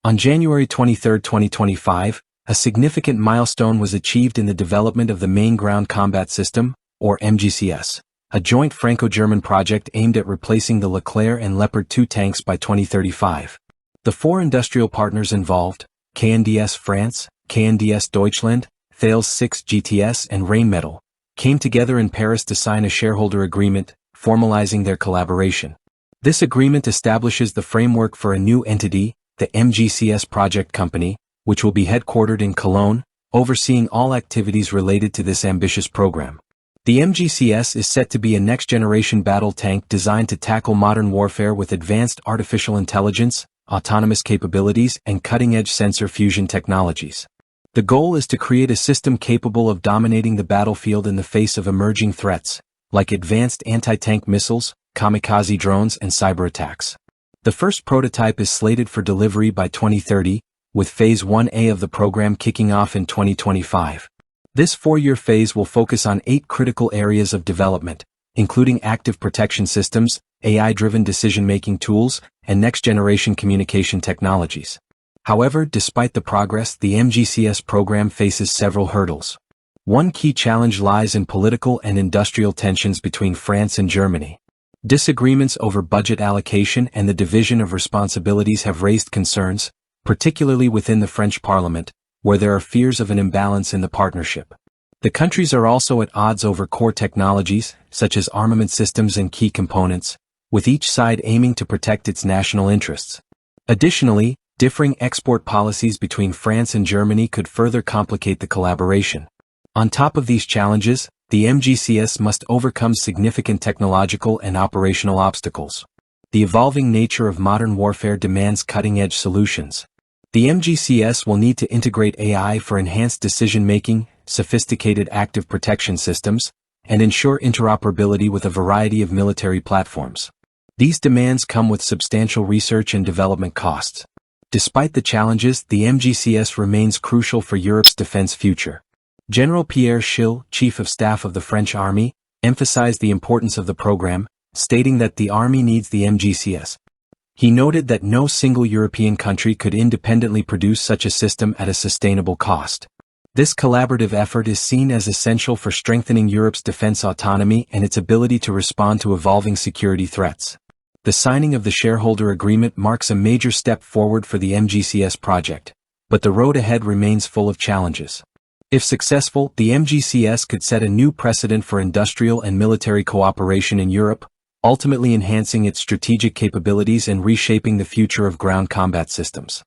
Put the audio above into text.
On January 23, 2025, a significant milestone was achieved in the development of the Main Ground Combat System, or MGCS, a joint Franco-German project aimed at replacing the Leclerc and Leopard 2 tanks by 2035. The four industrial partners involved, KNDS France, KNDS Deutschland, Thales 6 GTS and Rheinmetall, came together in Paris to sign a shareholder agreement, formalizing their collaboration. This agreement establishes the framework for a new entity, the MGCS Project Company, which will be headquartered in Cologne, overseeing all activities related to this ambitious program. The MGCS is set to be a next-generation battle tank designed to tackle modern warfare with advanced artificial intelligence, autonomous capabilities, and cutting-edge sensor fusion technologies. The goal is to create a system capable of dominating the battlefield in the face of emerging threats, like advanced anti-tank missiles, kamikaze drones, and cyberattacks. The first prototype is slated for delivery by 2030, with Phase 1A of the program kicking off in 2025. This four-year phase will focus on 8 critical areas of development, including active protection systems, AI-driven decision-making tools, and next-generation communication technologies. However, despite the progress, the MGCS program faces several hurdles. One key challenge lies in political and industrial tensions between France and Germany. Disagreements over budget allocation and the division of responsibilities have raised concerns, particularly within the French Parliament, where there are fears of an imbalance in the partnership. The countries are also at odds over core technologies, such as armament systems and key components, with each side aiming to protect its national interests. Additionally, differing export policies between France and Germany could further complicate the collaboration. On top of these challenges, the MGCS must overcome significant technological and operational obstacles. The evolving nature of modern warfare demands cutting-edge solutions. The MGCS will need to integrate AI for enhanced decision-making, sophisticated active protection systems, and ensure interoperability with a variety of military platforms. These demands come with substantial research and development costs. Despite the challenges, the MGCS remains crucial for Europe's defense future. General Pierre Schill, Chief of Staff of the French Army, emphasized the importance of the program, stating that the Army needs the MGCS. He noted that no single European country could independently produce such a system at a sustainable cost. This collaborative effort is seen as essential for strengthening Europe's defense autonomy and its ability to respond to evolving security threats. The signing of the shareholder agreement marks a major step forward for the MGCS project, but the road ahead remains full of challenges. If successful, the MGCS could set a new precedent for industrial and military cooperation in Europe, ultimately enhancing its strategic capabilities and reshaping the future of ground combat systems.